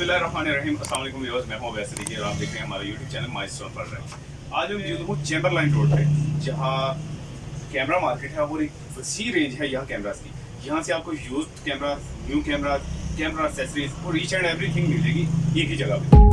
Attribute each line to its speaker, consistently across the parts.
Speaker 1: बिस्मिल्लाहिर्रहमानिर्रहीम। अस्सलाम वालेकुम व्यूअर्स, मैं हूं वैसे देखिए और आप देख रहे हैं हमारा यूट्यूब चैनल माइलस्टोन पर रहे। आज हम मौजूद हूं चैम्बरलाइन रोड पे, जहां कैमरा मार्केट है और एक वसी रेंज है यहाँ कैमरास की। यहाँ से आपको used camera, new camera, camera accessories और ईच एंड एवरीथिंग मिलेगी एक ही जगह पे।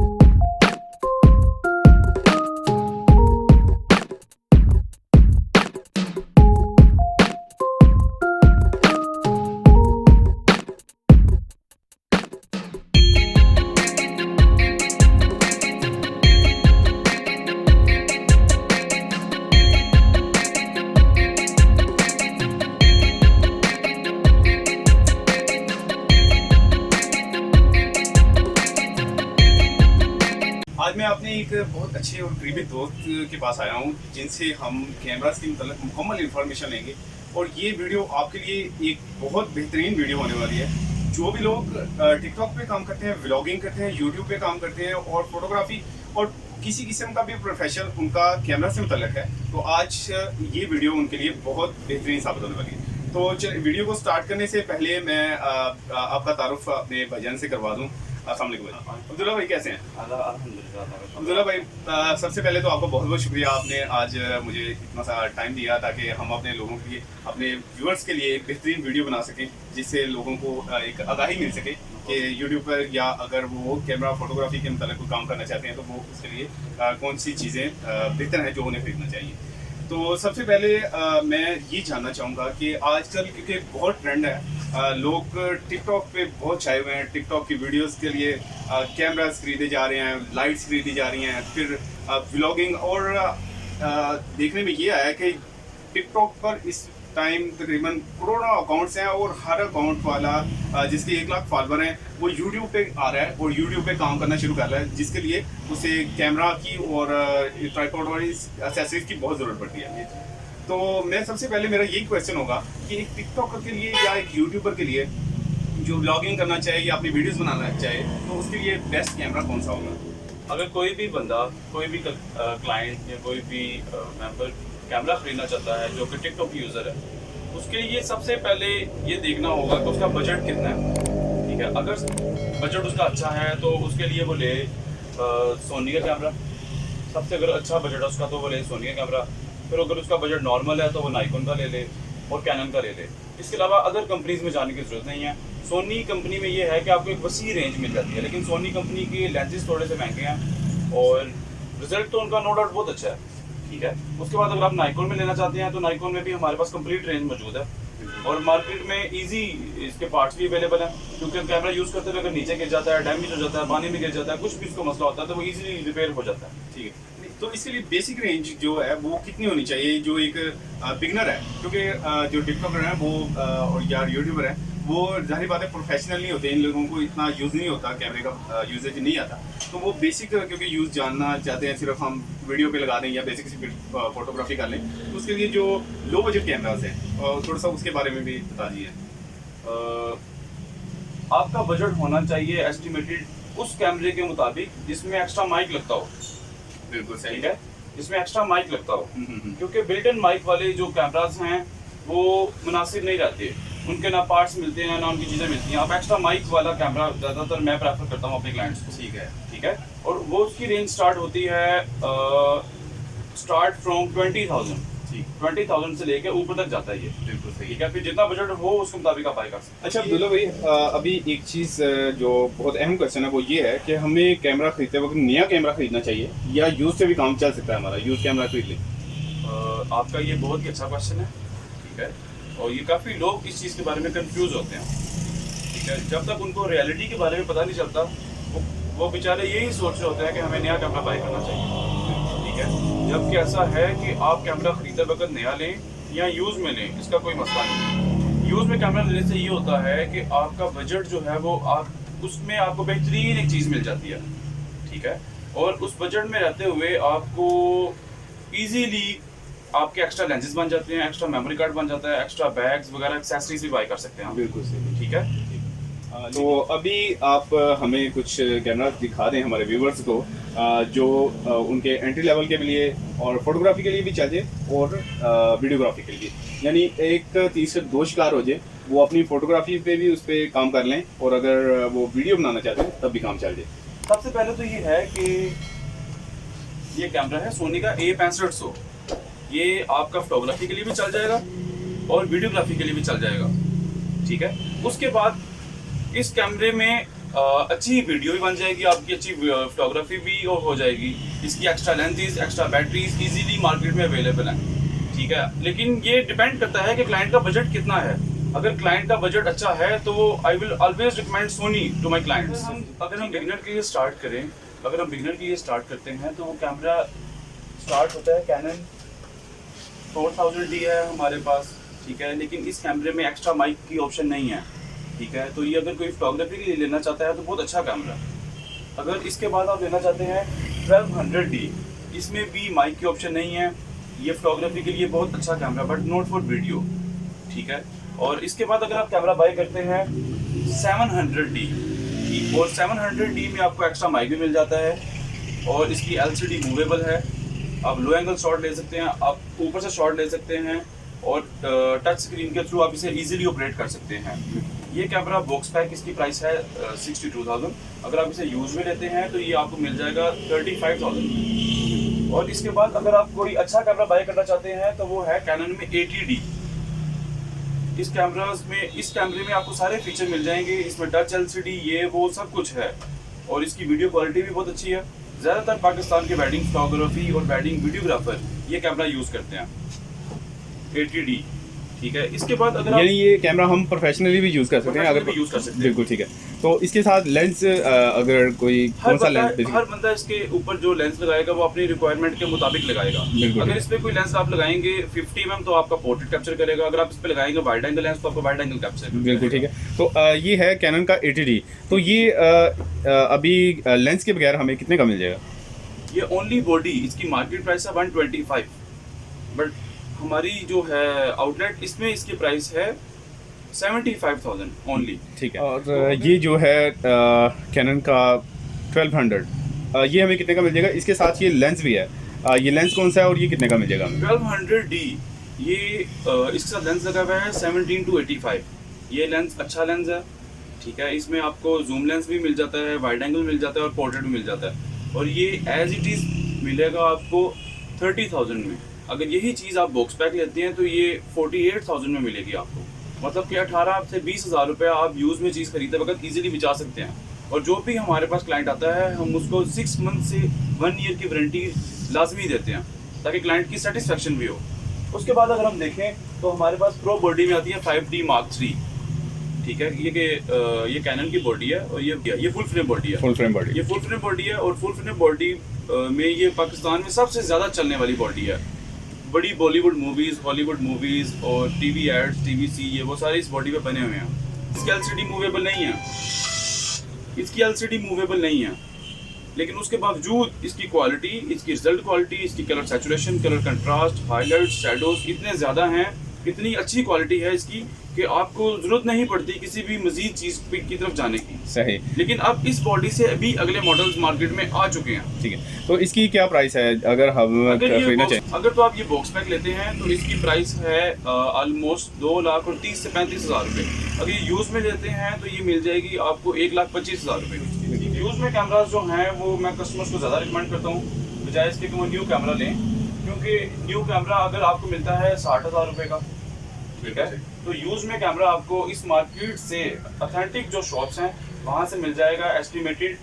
Speaker 1: आज मैं अपने एक बहुत अच्छे और करीबी दोस्त के पास आया हूँ, जिनसे हम कैमरास की मतलब मुकम्मल इन्फॉर्मेशन लेंगे। और ये वीडियो आपके लिए एक बहुत बेहतरीन वीडियो होने वाली है। जो भी लोग टिकटॉक पे काम करते हैं, व्लॉगिंग करते हैं, यूट्यूब पे काम करते हैं और फोटोग्राफी और किसी किस्म का भी प्रोफेशन उनका कैमरा से मुतल्लक है, तो आज ये वीडियो उनके लिए बहुत बेहतरीन साबित होने वाली है। तो वीडियो को स्टार्ट करने से पहले मैं आपका तारुफ अपने भाईजान से करवा दूँ। अस्सलाम वालेकुम अब्दुल्ला भाई, कैसे हैं?
Speaker 2: अल्हम्दुलिल्लाह।
Speaker 1: अब्दुल्ला भाई, सबसे पहले तो आपका बहुत बहुत शुक्रिया, आपने आज मुझे इतना सा टाइम दिया ताकि हम अपने लोगों के लिए, अपने व्यूअर्स के लिए एक बेहतरीन वीडियो बना सकें, जिससे लोगों को एक आगाही मिल सके कि यूट्यूब पर या अगर वो कैमरा फोटोग्राफी के मतलब कोई काम करना चाहते हैं तो वो उसके लिए कौन सी चीज़ें बेहतर हैं जो उन्हें खरीदना चाहिए। तो सबसे पहले मैं ये जानना चाहूँगा कि आजकल क्योंकि बहुत ट्रेंड है, लोग टिकटॉक पे बहुत छाए हुए हैं, टिकटॉक की वीडियोस के लिए कैमरास खरीदे जा रहे हैं, लाइट्स खरीदी जा रही हैं, फिर व्लॉगिंग और देखने में ये आया कि टिकटॉक पर इस टाइम तकरीबन करोड़ों अकाउंट्स हैं और हर अकाउंट वाला जिसके 1 लाख फॉलोवर हैं वो यूट्यूब पे आ रहा है और यूट्यूब पे काम करना शुरू कर रहा है, जिसके लिए उसे कैमरा की और ट्राइपॉड वाली एक्सेसरीज की बहुत ज़रूरत पड़ती है। तो मैं सबसे पहले मेरा यही क्वेश्चन होगा कि एक टिकटॉकर के लिए या एक यूट्यूबर के लिए जो व्लॉगिंग करना चाहे या अपनी वीडियोस बनाना चाहे, तो उसके लिए बेस्ट कैमरा कौन सा होगा?
Speaker 2: अगर कोई भी बंदा, कोई भी क्लाइंट या कोई भी मेंबर कैमरा खरीदना चाहता है जो कि टिकटॉक यूज़र है, उसके लिए सबसे पहले ये देखना होगा कि उसका बजट कितना है। ठीक है, अगर बजट उसका अच्छा है तो उसके लिए वो ले सोनी का कैमरा। सबसे अगर अच्छा बजट है उसका तो वो ले सोनी का कैमरा। फिर अगर उसका बजट नॉर्मल है तो वो नाइकॉन का ले ले और कैनन का ले ले। इसके अलावा अदर कंपनीज में जाने की ज़रूरत नहीं है। सोनी कंपनी में ये है कि आपको एक वसी रेंज मिल जाती है, लेकिन सोनी कंपनी के लेंसेज थोड़े से महंगे हैं और रिजल्ट तो उनका नो डाउट बहुत अच्छा है। ठीक है, उसके बाद अगर आप नाइकॉन में लेना चाहते हैं तो नाइकॉन में भी हमारे पास कंप्लीट रेंज मौजूद है और मार्केट में इजी इसके पार्ट्स भी अवेलेबल हैं, क्योंकि कैमरा यूज़ करते हुए अगर नीचे गिर जाता है, डैमेज हो जाता है, पानी में गिर जाता है, कुछ भी इसको मसला होता है तो वो इजीली रिपेयर हो जाता है।
Speaker 1: ठीक है, तो इसके लिए बेसिक रेंज जो है वो कितनी होनी चाहिए जो एक बिगनर है, क्योंकि जो टिकटॉकर है वो और यार यूट्यूबर है वो जाहिर बात है प्रोफेशनल नहीं होते, इन लोगों को इतना यूज़ नहीं होता, कैमरे का यूजेज नहीं आता, तो वो बेसिक क्योंकि यूज़ जानना चाहते हैं, सिर्फ हम वीडियो पे लगा दें या बेसिक सी फोटोग्राफी कर लें, तो उसके लिए जो लो बजट कैमराज हैं थोड़ा सा उसके बारे में भी बता दीजिए।
Speaker 2: आपका बजट होना चाहिए एस्टिमेटेड उस कैमरे के मुताबिक जिसमें एक्स्ट्रा माइक लगता हो।
Speaker 1: बिल्कुल सही
Speaker 2: ठीक है, जिसमें एक्स्ट्रा माइक लगता हो, क्योंकि बिल्ट इन माइक वाले जो कैमराज हैं वो मुनासिब नहीं रहते, उनके ना पार्ट्स मिलते हैं ना उनकी चीज़ें मिलती हैं। आप एक्स्ट्रा माइक वाला कैमरा ज़्यादातर मैं प्रेफर करता हूँ अपने क्लाइंट्स को। ठीक है, और वो उसकी रेंज स्टार्ट होती है स्टार्ट फ्रॉम 20,000 से लेके ऊपर तक जाता है ये।
Speaker 1: बिल्कुल सही।
Speaker 2: ठीक है, फिर जितना बजट हो उसके मुताबिक आप बाय कर सकते हैं।
Speaker 1: अच्छा अब्दुल्ला भाई, अभी एक चीज़ जो बहुत अहम क्वेश्चन है वो ये है कि हमें कैमरा खरीदते वक्त नया कैमरा खरीदना चाहिए या यूज़ से भी काम चल सकता है, हमारा यूज़ कैमरा खरीद लें?
Speaker 2: आपका ये बहुत ही अच्छा क्वेश्चन है। ठीक है, और ये काफ़ी लोग इस चीज़ के बारे में कंफ्यूज होते हैं। ठीक है, जब तक उनको रियलिटी के बारे में पता नहीं चलता वो बेचारे यही सोच रहे होते हैं कि हमें नया कैमरा बाय करना चाहिए। ठीक है, जबकि ऐसा है कि आप कैमरा खरीदते वक्त नया लें या यूज़ में लें, इसका कोई मसला नहीं। यूज़ में कैमरा लेने से ये होता है कि आपका बजट जो है वो आप उसमें आपको बेहतरीन एक चीज़ मिल जाती है। ठीक है, और उस बजट में रहते हुए आपको ईजीली आपके एक्स्ट्रा लेंसेज बन जाते हैं, एक्स्ट्रा मेमोरी कार्ड बन जाता है, एक्स्ट्रा बैग्स वगैरह एक्सेसरीज भी बाय कर सकते हैं।
Speaker 1: बिल्कुल सही।
Speaker 2: ठीक है,
Speaker 1: तो अभी आप हमें कुछ कैमरा दिखा दें हमारे व्यूवर्स को, जो उनके एंट्री लेवल के लिए और फोटोग्राफी के लिए भी चाहिए और वीडियोग्राफी के लिए, यानी एक तीर से दो शिकार हो जाए। वो अपनी फोटोग्राफी पे भी उस पर काम कर लें, और अगर वो वीडियो बनाना चाहते हैं तब भी काम चल जाए।
Speaker 2: सबसे पहले तो ये है कि ये कैमरा है सोनी का A6500। ये आपका फोटोग्राफी के लिए भी चल जाएगा और वीडियोग्राफी के लिए भी चल जाएगा, ठीक है। उसके बाद इस कैमरे में अच्छी वीडियो भी बन जाएगी आपकी, अच्छी फोटोग्राफी भी हो जाएगी। इसकी extra lenses, extra batteries easily market में अवेलेबल हैं, ठीक है। लेकिन ये डिपेंड करता है कि क्लाइंट का बजट कितना है। अगर क्लाइंट का बजट अच्छा है तो I will always recommend Sony to my clients. अगर हम बिगिनर के लिए स्टार्ट करें, अगर हम बिगिनर के लिए स्टार्ट करते हैं तो वो कैमरा स्टार्ट होता है कैनन 4000D है हमारे पास, ठीक है। लेकिन इस कैमरे में एक्स्ट्रा माइक की ऑप्शन नहीं है, ठीक है। तो ये अगर कोई फोटोग्राफी के लिए लेना चाहता है तो बहुत अच्छा कैमरा। अगर इसके बाद आप लेना चाहते हैं 1200D, इसमें भी माइक की ऑप्शन नहीं है। ये फोटोग्राफी के लिए बहुत अच्छा camera, but not for video, ठीक है। और इसके बाद अगर आप कैमरा बाय करते हैं 700D, और 700D में आपको एक्स्ट्रा माइक भी मिल जाता है और इसकी LCD मूवेबल है। आप लो एंगल शॉट ले सकते हैं, आप ऊपर से शॉट ले सकते हैं, और टच स्क्रीन के थ्रू आप इसे इजीली ऑपरेट कर सकते हैं। ये कैमरा बॉक्स पैक, इसकी प्राइस है 62,000। अगर आप इसे यूज में लेते हैं तो ये आपको मिल जाएगा 35,000। और इसके बाद अगर आप कोई अच्छा कैमरा बाय करना चाहते हैं तो वो है कैनन में 80D। इस कैमरे में आपको सारे फीचर मिल जाएंगे। इसमें टच LCD, ये वो सब कुछ है, और इसकी वीडियो क्वालिटी भी बहुत अच्छी है। ज़्यादातर पाकिस्तान के वेडिंग फोटोग्राफी और वेडिंग वीडियोग्राफर ये कैमरा यूज़ करते हैं, 80D, ठीक है। इसके बाद अगर
Speaker 1: यानी ये कैमरा हम प्रोफेशनली भी यूज़ कर सकते हैं, अगर
Speaker 2: भी यूज़ कर सकते हैं,
Speaker 1: बिल्कुल ठीक है। तो इसके साथ लेंस, अगर कोई कौन सा लेंस,
Speaker 2: हर बंदा इसके ऊपर जो लेंस लगाएगा वो अपनी रिक्वायरमेंट के मुताबिक लगाएगा। अगर इस पे कोई लेंस आप लगाएंगे 50mm तो आपका पोर्ट्रेट कैप्चर करेगा। अगर आप इस पे लगाएंगे वाइड एंगल लेंस तो आपको वाइड एंगल कैप्चर,
Speaker 1: बिल्कुल ठीक है। तो ये है कैनन का 80D। तो ये अभी लेंस के बगैर हमें कितने का मिल जाएगा?
Speaker 2: ये ओनली बॉडी, इसकी मार्केट प्राइस है 125, बट हमारी जो है आउटलेट, इसमें इसकी प्राइस है 75,000 ओनली,
Speaker 1: ठीक है। और ये जो है कैनन का 1200, ये हमें कितने का मिल जाएगा? इसके साथ ये लेंस भी है, ये लेंस कौन सा है और ये कितने का मिल जाएगा हमें?
Speaker 2: 1200D, ये इसके साथ लेंस लगा हुआ है 17-85। ये लेंस अच्छा लेंस है, ठीक है। इसमें आपको जूम लेंस भी मिल जाता है, वाइड एंगल मिल जाता है और पोर्ट्रेट भी मिल जाता है। और ये एज इट इज़ मिलेगा आपको 30,000 में। अगर यही चीज़ आप बॉक्स पैक लेते हैं तो ये 48,000 में मिलेगी आपको। मतलब कि 18 से 20,000 रुपये आप यूज़ में चीज़ खरीदते वक्त ईजिली बचा सकते हैं। और जो भी हमारे पास क्लाइंट आता है हम उसको 6 मंथ से 1 ईयर की वारंटी लाजमी देते हैं, ताकि क्लाइंट की सेटिस्फेक्शन भी हो। उसके बाद अगर हम देखें तो हमारे पास प्रो बॉडी में आती है 5D Mark III, ठीक है। ये कैनन की बॉडी है और ये फुल फ्रेम बॉडी है।
Speaker 1: फुल फ्रेम बॉडी,
Speaker 2: ये फुल फ्रेम बॉडी है, और फुल फ्रेम बॉडी में ये पाकिस्तान में सबसे ज़्यादा चलने वाली बॉडी है। बड़ी बॉलीवुड मूवीज़, हॉलीवुड मूवीज़ और टीवी एड्स, TVC, ये वो सारे इस बॉडी पे बने हुए हैं। इसकी LCD मूवेबल नहीं है, लेकिन उसके बावजूद इसकी क्वालिटी, इसकी रिजल्ट क्वालिटी, इसकी colour saturation, colour contrast, highlight, shadows इतने ज़्यादा हैं, इतनी अच्छी क्वालिटी है इसकी कि आपको ज़रूरत नहीं पड़ती किसी भी मजीद चीज़ की तरफ जाने की।
Speaker 1: सही।
Speaker 2: लेकिन अब इस बॉडी से अभी अगले मॉडल्स मार्केट में आ चुके हैं,
Speaker 1: ठीक है। तो इसकी क्या प्राइस है अगर हम खरीदना चाहें?
Speaker 2: अगर तो आप ये बॉक्स पैक लेते हैं तो इसकी प्राइस है ऑलमोस्ट 2,30,000 से 35,000 रुपये। अगर ये यूज़ में लेते हैं तो ये मिल जाएगी आपको 1,25,000 रुपये। यूज़ में कैमराज जो हैं वो मैं कस्टमर्स को ज़्यादा रिकमेंड करता हूँ बजाय इसके कि वो न्यू कैमरा लें, क्योंकि न्यू कैमरा अगर आपको मिलता है 60,000 रुपये का, ठीक है, तो यूज़ में कैमरा आपको इस मार्केट से ऑथेंटिक जो शॉप्स हैं वहाँ से मिल जाएगा एस्टिमेटेड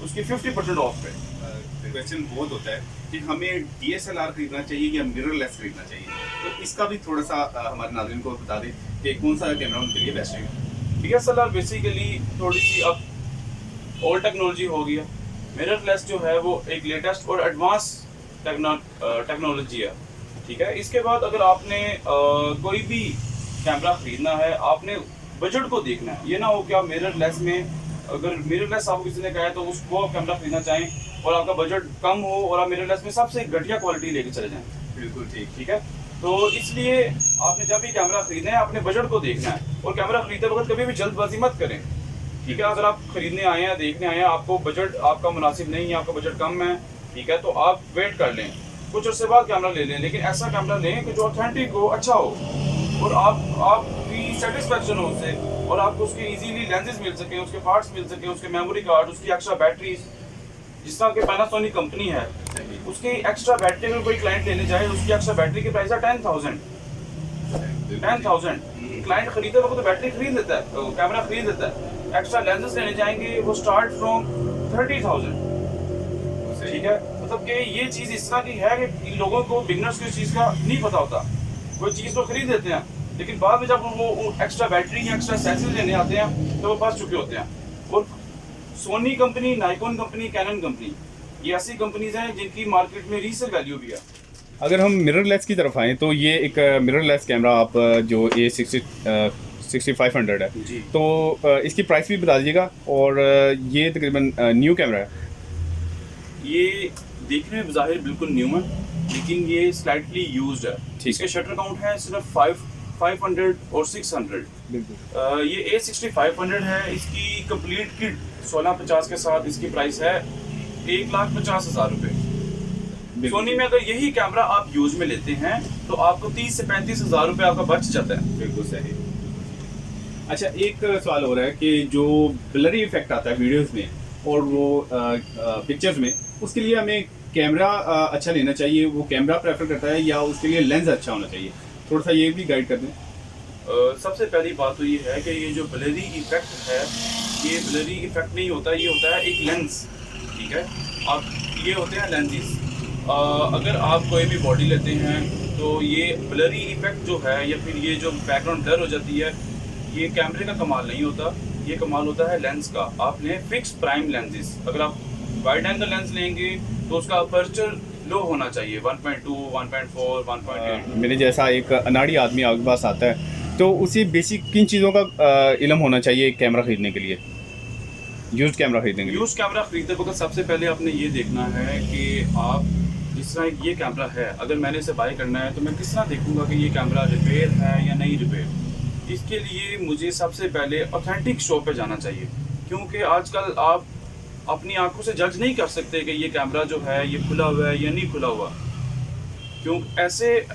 Speaker 2: उसकी 50% ऑफ पे।
Speaker 1: क्वेश्चन बहुत होता है कि हमें DSLR खरीदना चाहिए या मिररलेस खरीदना चाहिए, तो इसका भी थोड़ा सा हमारे नाज़रीन को बता दें कि कौन सा कैमरा उनके लिए बेस्ट है।
Speaker 2: DSLR बेसिकली थोड़ी सी अब ओल्ड टेक्नोलॉजी हो गया। मिररलेस जो है वो एक लेटेस्ट और एडवांस टेक्नोलॉजी है, ठीक है। इसके बाद अगर आपने कोई भी कैमरा खरीदना है, आपने बजट को देखना है। ये ना हो कि आप मिररलेस में, अगर मिररलेस आपको किसी ने कहा है तो उसको आप कैमरा खरीदना चाहें और आपका बजट कम हो और आप मिररलेस में सबसे घटिया क्वालिटी लेके चले जाएं।
Speaker 1: बिल्कुल ठीक
Speaker 2: है। तो इसलिए आपने जब भी कैमरा खरीदना है अपने बजट को देखना है, और कैमरा खरीदते वक्त कभी भी जल्दबाजी मत करें, ठीक है। अगर आप खरीदने आए हैं, देखने आए हैं, आपको बजट आपका मुनासिब नहीं है, आपका बजट कम है, ठीक है, तो आप वेट कर लें, कुछ अर्से बाद कैमरा ले लें, लेकिन ऐसा कैमरा लें कि जो ऑथेंटिक हो, अच्छा हो, और आपकी आपकी सेटिस्फेक्शन हो उससे, और आपको उसके इजीली लेंसेज मिल सके, उसके पार्ट्स मिल सके, उसके मेमोरी कार्ड, उसकी एक्स्ट्रा बैटरीज। जिस तरह के पैनासोनिक कंपनी है, उसकी एक्स्ट्रा बैटरी अगर कोई क्लाइंट लेने जाए, उसकी एक्स्ट्रा बैटरी की प्राइस है 10,000। क्लाइंट खरीदे वो तो बैटरी खरीद लेता है, कैमरा खरीद लेता है। एक्स्ट्रा लेंसेज लेने जाएंगे वो स्टार्ट फ्रॉम 30,000। ठीक है, मतलब कि ये चीज़ इस तरह की है कि इन लोगों को, बिगनर्स को इस चीज़ का नहीं पता होता। कोई चीज़ तो खरीद लेते हैं, लेकिन बाद में जब वो एक्स्ट्रा बैटरी या एक्स्ट्रा सेंसर लेने आते हैं तो वो फंस चुके होते हैं। और Sony company, Nikon company, cannon company, ये ऐसी कंपनीज हैं जिनकी मार्केट में रीसेल वैल्यू भी है।
Speaker 1: अगर हम मिररलेस की तरफ आएँ तो ये एक मिररलेस कैमरा आप जो A6500 है
Speaker 2: जी।
Speaker 1: तो इसकी प्राइस भी बता दीजिएगा, और ये तकरीबन न्यू कैमरा है।
Speaker 2: ये देखने में ज़ाहिर बिल्कुल न्यू है, लेकिन ये स्लाइटली यूज्ड है।
Speaker 1: ठीक
Speaker 2: इसके शटर काउंट है सिर्फ 500 और 600।
Speaker 1: बिल्कुल।
Speaker 2: ये A6500 है। इसकी कंप्लीट किट 1650 के साथ इसकी प्राइस है 1,50,000 रुपये। सोनी में अगर यही कैमरा आप यूज में लेते हैं तो आपको 30 से 35,000 रुपये आपका बच जाता है।
Speaker 1: बिल्कुल सही। अच्छा, एक सवाल हो रहा है कि जो ब्लरी इफेक्ट आता है वीडियोस में और वो पिक्चर्स में, उसके लिए हमें कैमरा अच्छा लेना चाहिए, वो कैमरा प्रेफर करता है या उसके लिए लेंस अच्छा होना चाहिए? थोड़ा सा ये भी गाइड कर दें।
Speaker 2: सबसे पहली बात तो ये है कि ये जो ब्लरी इफेक्ट है, ये ब्लरी इफेक्ट नहीं होता, ये होता है एक लेंस। ठीक है, आप ये होते हैं लेंसेज। अगर आप कोई भी बॉडी लेते हैं तो ये ब्लरी इफेक्ट जो है या फिर ये जो बैकग्राउंड ब्लर हो जाती है, ये कैमरे का कमाल नहीं होता, ये कमाल होता है लेंस का। आपने फिक्स प्राइम लेंसेज, अगर आप वाइड एंगल लेंस लेंगे तो उसका अपर्चर लो होना चाहिए, 1.2, 1.4, 1.8।
Speaker 1: मेरे जैसा एक अनाड़ी आदमी आपके पास आता है तो उसे बेसिक किन चीज़ों का इल्म होना चाहिए कैमरा खरीदने के लिए, यूज्ड कैमरा खरीदने के लिए?
Speaker 2: यूज कैमरा खरीदते वक्त सबसे पहले आपने ये देखना है कि आप, जिस तरह ये कैमरा है, अगर मैंने इसे बाय करना है तो मैं किस तरह देखूंगा कि ये कैमरा रिपेयर है या नहीं रिपेयर। इसके लिए मुझे सबसे पहले ऑथेंटिक शॉप पे जाना चाहिए, क्योंकि आजकल आप अपनी आंखों से जज नहीं कर सकते कि ये कैमरा जो है ये खुला हुआ है या नहीं खुला हुआ। क्यों ऐसे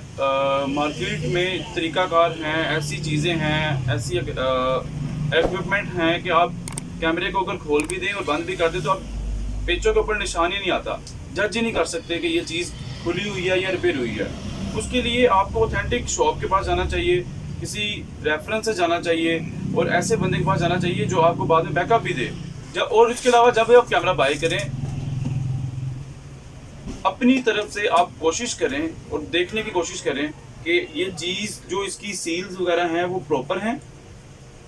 Speaker 2: मार्केट में तरीकाकार हैं, ऐसी चीज़ें हैं, ऐसी इक्विपमेंट हैं कि आप कैमरे को अगर खोल भी दें और बंद भी कर दें तो आप पेचों के ऊपर निशान ही नहीं आता, जज ही नहीं कर सकते कि ये चीज़ खुली हुई है या रिपेयर हुई है। उसके लिए आपको ऑथेंटिक शॉप के पास जाना चाहिए, किसी रेफरेंस से जाना चाहिए और ऐसे बंदे के पास जाना चाहिए जो आपको बाद में बैकअप भी दे। और इसके अलावा जब आप कैमरा बाय करें, अपनी तरफ से आप कोशिश करें और देखने की कोशिश करें कि ये चीज़ जो इसकी सील्स वगैरह हैं वो प्रॉपर हैं,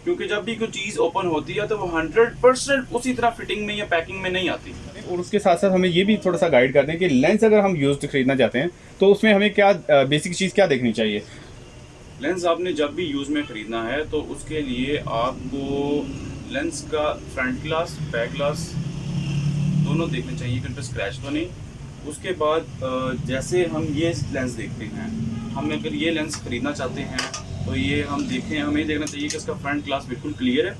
Speaker 2: क्योंकि जब भी कोई चीज़ ओपन होती है तो वो 100% उसी तरह फिटिंग में या पैकिंग में नहीं आती।
Speaker 1: और उसके साथ साथ हमें ये भी थोड़ा सा गाइड कर दें कि लेंस अगर हम यूज्ड खरीदना चाहते हैं तो उसमें हमें क्या बेसिक चीज़ क्या देखनी चाहिए?
Speaker 2: लेंस आपने जब भी यूज़ में ख़रीदना है तो उसके लिए आपको लेंस का फ्रंट ग्लास, बैक ग्लास दोनों देखने चाहिए कि उन पर स्क्रैच तो नहीं। उसके बाद जैसे हम ये लेंस देखते हैं, हम अगर ये लेंस ख़रीदना चाहते हैं तो ये हम देखें, हमें देखना चाहिए कि इसका फ्रंट ग्लास बिल्कुल क्लियर है,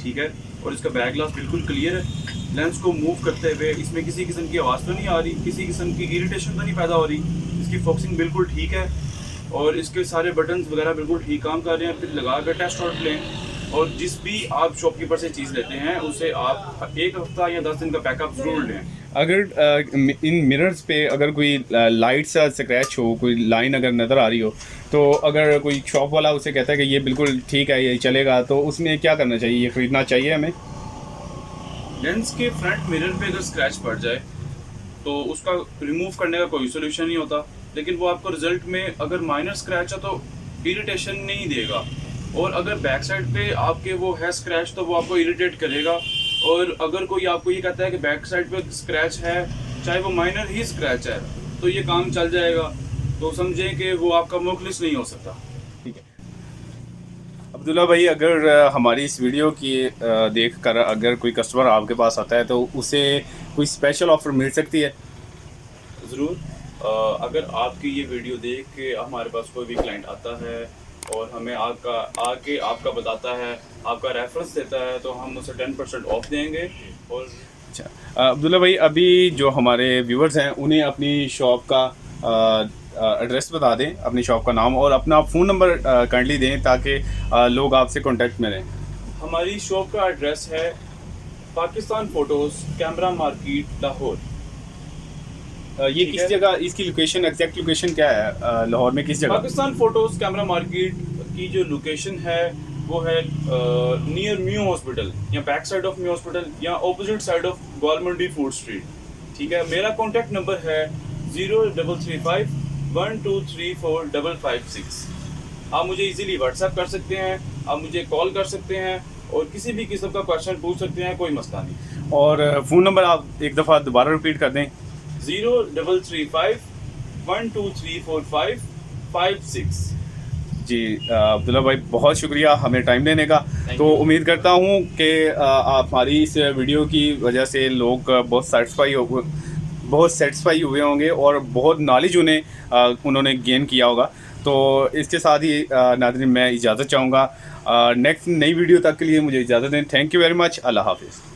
Speaker 2: ठीक है, और इसका बैक ग्लास बिल्कुल क्लियर है। लेंस को मूव करते हुए इसमें किसी किस्म की आवाज़ तो नहीं आ रही, किसी किस्म की इरिटेशन तो नहीं पैदा हो रही, इसकी फोकसिंग बिल्कुल ठीक है और इसके सारे बटन्स वगैरह बिल्कुल ठीक काम कर रहे हैं। फिर लगा कर टेस्ट आउट लें, और जिस भी आप शॉपकीपर से चीज़ लेते हैं उसे आप 1 हफ्ता या 10 दिन का बैकअप ज़रूर लें।
Speaker 1: अगर इन मिरर्स पे अगर कोई लाइट सा स्क्रैच हो, कोई लाइन अगर नज़र आ रही हो, तो अगर कोई शॉप वाला उसे कहता है कि ये बिल्कुल ठीक है, ये चलेगा, तो उसमें क्या करना चाहिए? ये ख़रीदना चाहिए हमें?
Speaker 2: लेंस के फ्रंट मिरर पे अगर स्क्रैच पड़ जाए तो उसका रिमूव करने का कोई सोल्यूशन नहीं होता, लेकिन वो आपको रिजल्ट में अगर माइनर स्क्रैच है तो इरिटेशन नहीं देगा, और अगर बैक साइड पे आपके वो है स्क्रैच तो वो आपको इरिटेट करेगा। और अगर कोई आपको ये कहता है कि बैक साइड पे स्क्रैच है, चाहे वो माइनर ही स्क्रैच है, तो ये काम चल जाएगा, तो समझें कि वो आपका मुखलिस नहीं हो सकता।
Speaker 1: ठीक है अब्दुल्ला भाई, अगर हमारी इस वीडियो की देख कर अगर कोई कस्टमर आपके पास आता है तो उसे कोई स्पेशल ऑफ़र मिल सकती है?
Speaker 2: ज़रूर। अगर आपकी ये वीडियो देख के हमारे पास कोई भी क्लाइंट आता है और हमें आके आपका बताता है, आपका रेफरेंस देता है, तो हम उसे 10% ऑफ देंगे। और
Speaker 1: अच्छा अब्दुल्ला भाई, अभी जो हमारे व्यूवर्स हैं उन्हें अपनी शॉप का एड्रेस बता दें, अपनी शॉप का नाम और अपना फ़ोन नंबर काइंडली दें ताकि लोग आपसे कांटेक्ट में रहें।
Speaker 2: हमारी शॉप का एड्रेस है Pakistan photos, camera market, Lahore.
Speaker 1: ये
Speaker 2: ठीक
Speaker 1: किस
Speaker 2: है।
Speaker 1: जगह, इसकी लोकेशन, एग्जैक्ट लोकेशन क्या है? लाहौर में किस जगह?
Speaker 2: पाकिस्तान फ़ोटोज़ कैमरा मार्केट की जो लोकेशन है वो है नियर म्यू हॉस्पिटल, या बैक साइड ऑफ म्यू हॉस्पिटल, या opposite side of Golmandi food street. ठीक है। मेरा कॉन्टैक्ट नंबर है 033512345556। आप मुझे इजीली व्हाट्सएप कर सकते हैं, आप मुझे कॉल कर सकते हैं और किसी भी किस्म का क्वेश्चन पूछ सकते हैं, कोई मसला नहीं।
Speaker 1: और फ़ोन नंबर आप एक दफ़ा दोबारा रिपीट कर दें।
Speaker 2: 033512345556।
Speaker 1: जी अब्दुल्ला भाई, बहुत शुक्रिया हमें टाइम देने का।
Speaker 2: Thank
Speaker 1: तो
Speaker 2: you.
Speaker 1: उम्मीद करता हूँ कि आप हमारी इस वीडियो की वजह से लोग बहुत सेटिस्फाई हुए होंगे और बहुत नॉलेज उन्होंने गेन किया होगा। तो इसके साथ ही नाज़रीन मैं इजाज़त चाहूँगा। नेक्स्ट नई वीडियो तक के लिए मुझे इजाज़त दें। Thank you very much. अल्लाह हाफिज़।